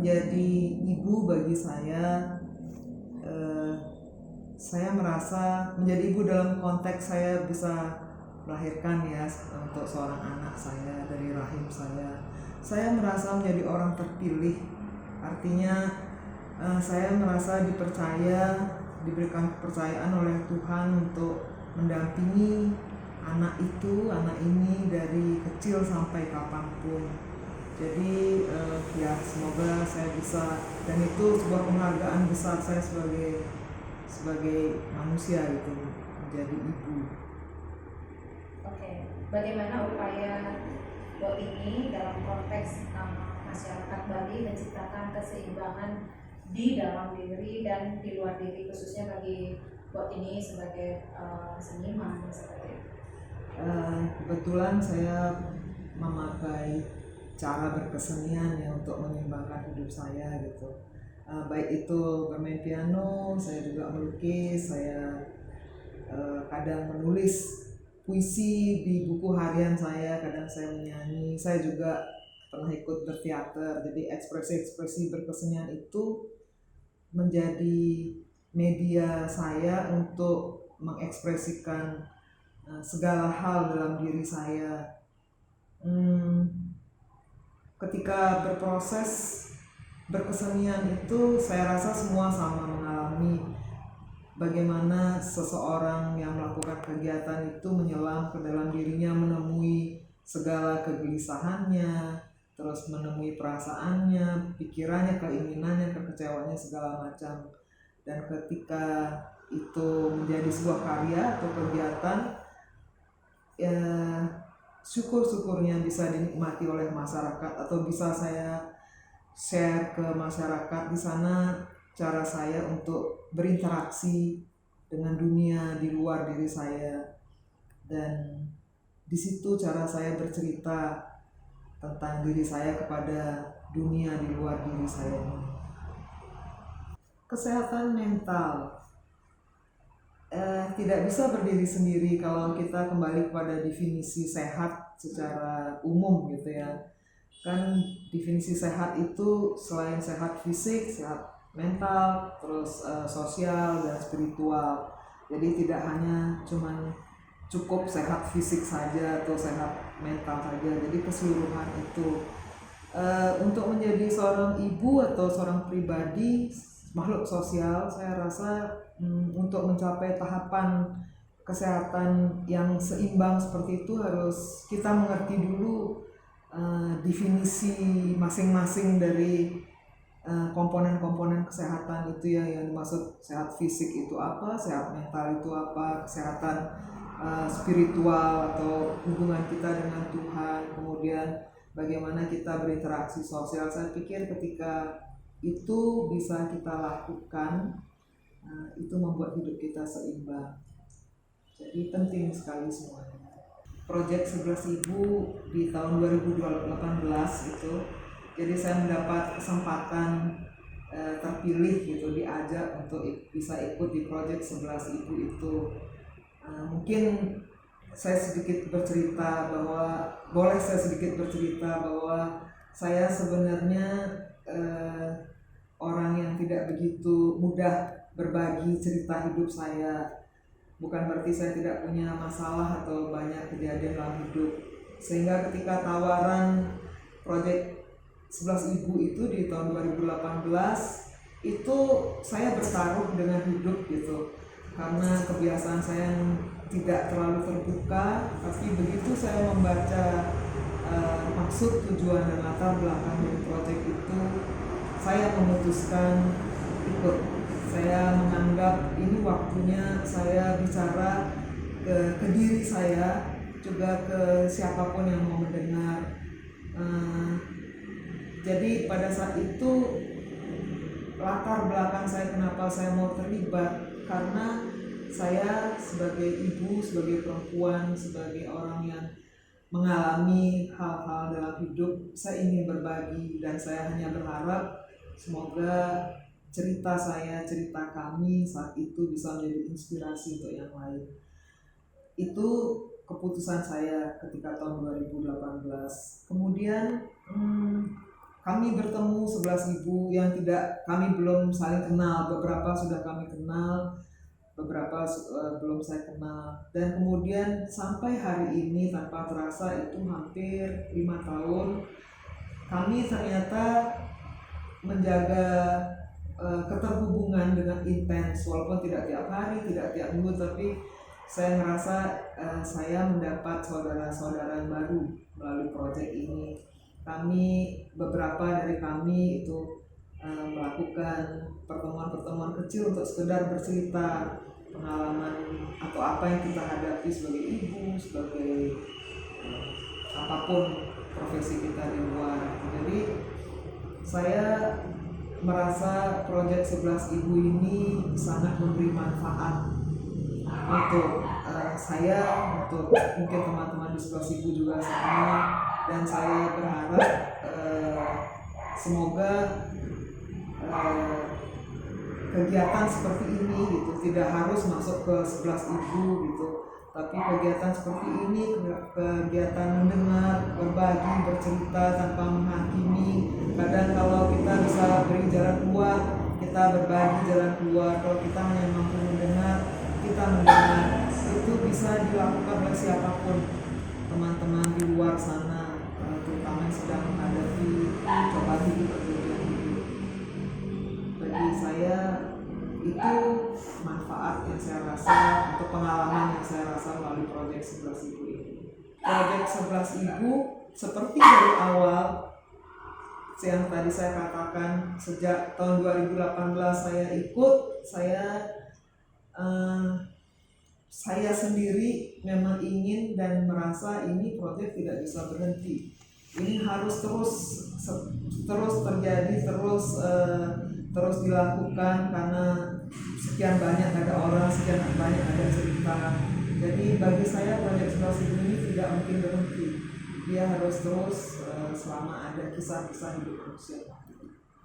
menjadi ibu bagi saya merasa menjadi ibu dalam konteks saya bisa melahirkan ya untuk seorang anak saya dari rahim saya. Saya merasa menjadi orang terpilih, artinya saya merasa dipercaya, diberikan kepercayaan oleh Tuhan untuk mendampingi anak ini dari kecil sampai kapanpun. Jadi ya semoga saya bisa, dan itu sebuah penghargaan besar saya sebagai manusia gitu, menjadi ibu. Oke, bagaimana upaya BOT ini dalam konteks masyarakat Bali menciptakan keseimbangan di dalam diri dan di luar diri, khususnya bagi BOT ini sebagai seniman seperti itu? Kebetulan saya memakai cara berkesenian ya untuk menyeimbangkan hidup saya gitu. Baik itu bermain piano, saya juga melukis, saya kadang menulis puisi di buku harian saya, kadang saya menyanyi, saya juga pernah ikut berteater. Jadi ekspresi-ekspresi berkesenian itu menjadi media saya untuk mengekspresikan segala hal dalam diri saya. Ketika berproses berkesenian itu saya rasa semua sama mengalami bagaimana seseorang yang melakukan kegiatan itu menyelam ke dalam dirinya, menemui segala kegelisahannya, terus menemui perasaannya, pikirannya, keinginannya, kekecewaannya, segala macam. Dan ketika itu menjadi sebuah karya atau kegiatan, ya syukur-syukurnya bisa dinikmati oleh masyarakat atau bisa saya share ke masyarakat. Di sana cara saya untuk berinteraksi dengan dunia di luar diri saya, dan di situ cara saya bercerita tentang diri saya kepada dunia di luar diri saya. Kesehatan mental tidak bisa berdiri sendiri kalau kita kembali kepada definisi sehat secara umum gitu ya. Kan definisi sehat itu selain sehat fisik, sehat mental, terus sosial dan spiritual. Jadi tidak hanya cuman cukup sehat fisik saja atau sehat mental saja. Jadi keseluruhan itu. Untuk menjadi seorang ibu atau seorang pribadi makhluk sosial, saya rasa untuk mencapai tahapan kesehatan yang seimbang seperti itu harus kita mengerti dulu definisi masing-masing dari komponen-komponen kesehatan itu ya, yang dimaksud sehat fisik itu apa, sehat mental itu apa, kesehatan spiritual atau hubungan kita dengan Tuhan, kemudian bagaimana kita berinteraksi sosial. Saya pikir ketika itu bisa kita lakukan, itu membuat hidup kita seimbang. Jadi penting sekali semuanya. Proyek 11 Ibu di tahun 2018 itu, jadi saya mendapat kesempatan terpilih gitu, diajak untuk bisa ikut di proyek 11 Ibu itu. Mungkin saya sedikit bercerita bahwa saya sebenarnya orang yang tidak begitu mudah berbagi cerita hidup saya. Bukan berarti saya tidak punya masalah atau banyak kejadian dalam hidup, sehingga ketika tawaran proyek 11 Ibu itu di tahun 2018 itu saya bertaruh dengan hidup gitu, karena kebiasaan saya tidak terlalu terbuka. Tapi begitu saya membaca maksud, tujuan, dan latar belakang dari proyek itu, saya memutuskan ikut. Saya menganggap ini waktunya saya bicara ke diri saya, juga ke siapapun yang mau mendengar. Jadi pada saat itu latar belakang saya kenapa saya mau terlibat, karena saya sebagai ibu, sebagai perempuan, sebagai orang yang mengalami hal-hal dalam hidup, saya ingin berbagi, dan saya hanya berharap semoga cerita saya, cerita kami saat itu bisa menjadi inspirasi untuk yang lain. Itu keputusan saya ketika tahun 2018. Kemudian kami bertemu 11 ibu yang kami belum saling kenal. Beberapa sudah kami kenal, beberapa belum saya kenal. Dan kemudian sampai hari ini tanpa terasa itu hampir 5 tahun, kami ternyata menjaga keterhubungan dengan intens, walaupun tidak tiap hari, tidak tiap minggu, tapi saya merasa saya mendapat saudara-saudara baru melalui proyek ini. Beberapa dari kami itu melakukan pertemuan-pertemuan kecil untuk sekedar bercerita pengalaman atau apa yang kita hadapi sebagai ibu, sebagai apapun profesi kita di luar. Jadi saya merasa proyek 11 Ibu ini sangat memberi manfaat untuk saya, untuk mungkin teman-teman di 11 Ibu juga sama, dan saya berharap semoga kegiatan seperti ini gitu tidak harus masuk ke 11 Ibu gitu, tapi kegiatan seperti ini, kegiatan mendengar, berbagi, bercerita tanpa menghakimi. Kadang kalau kita bisa beri jalan keluar, kita berbagi jalan keluar. Kalau kita hanya mampu mendengar, kita mendengar. Itu bisa dilakukan oleh siapapun, teman-teman di luar sana, terutama yang sedang menghadapi cobaan hidup atau ujian hidup. Bagi saya itu manfaat yang saya rasa atau pengalaman yang saya rasa melalui proyek 11 Ibu ini. Proyek 11 Ibu seperti dari awal yang tadi saya katakan, sejak tahun 2018 saya ikut, saya sendiri memang ingin dan merasa ini proyek tidak bisa berhenti. Ini harus terus terjadi, terus dilakukan, karena sekian banyak ada orang, sekian banyak ada cerita. Jadi bagi saya proyek 11 Ibu ini tidak mungkin berhenti. Dia harus terus selama ada kisah-kisah hidup manusia.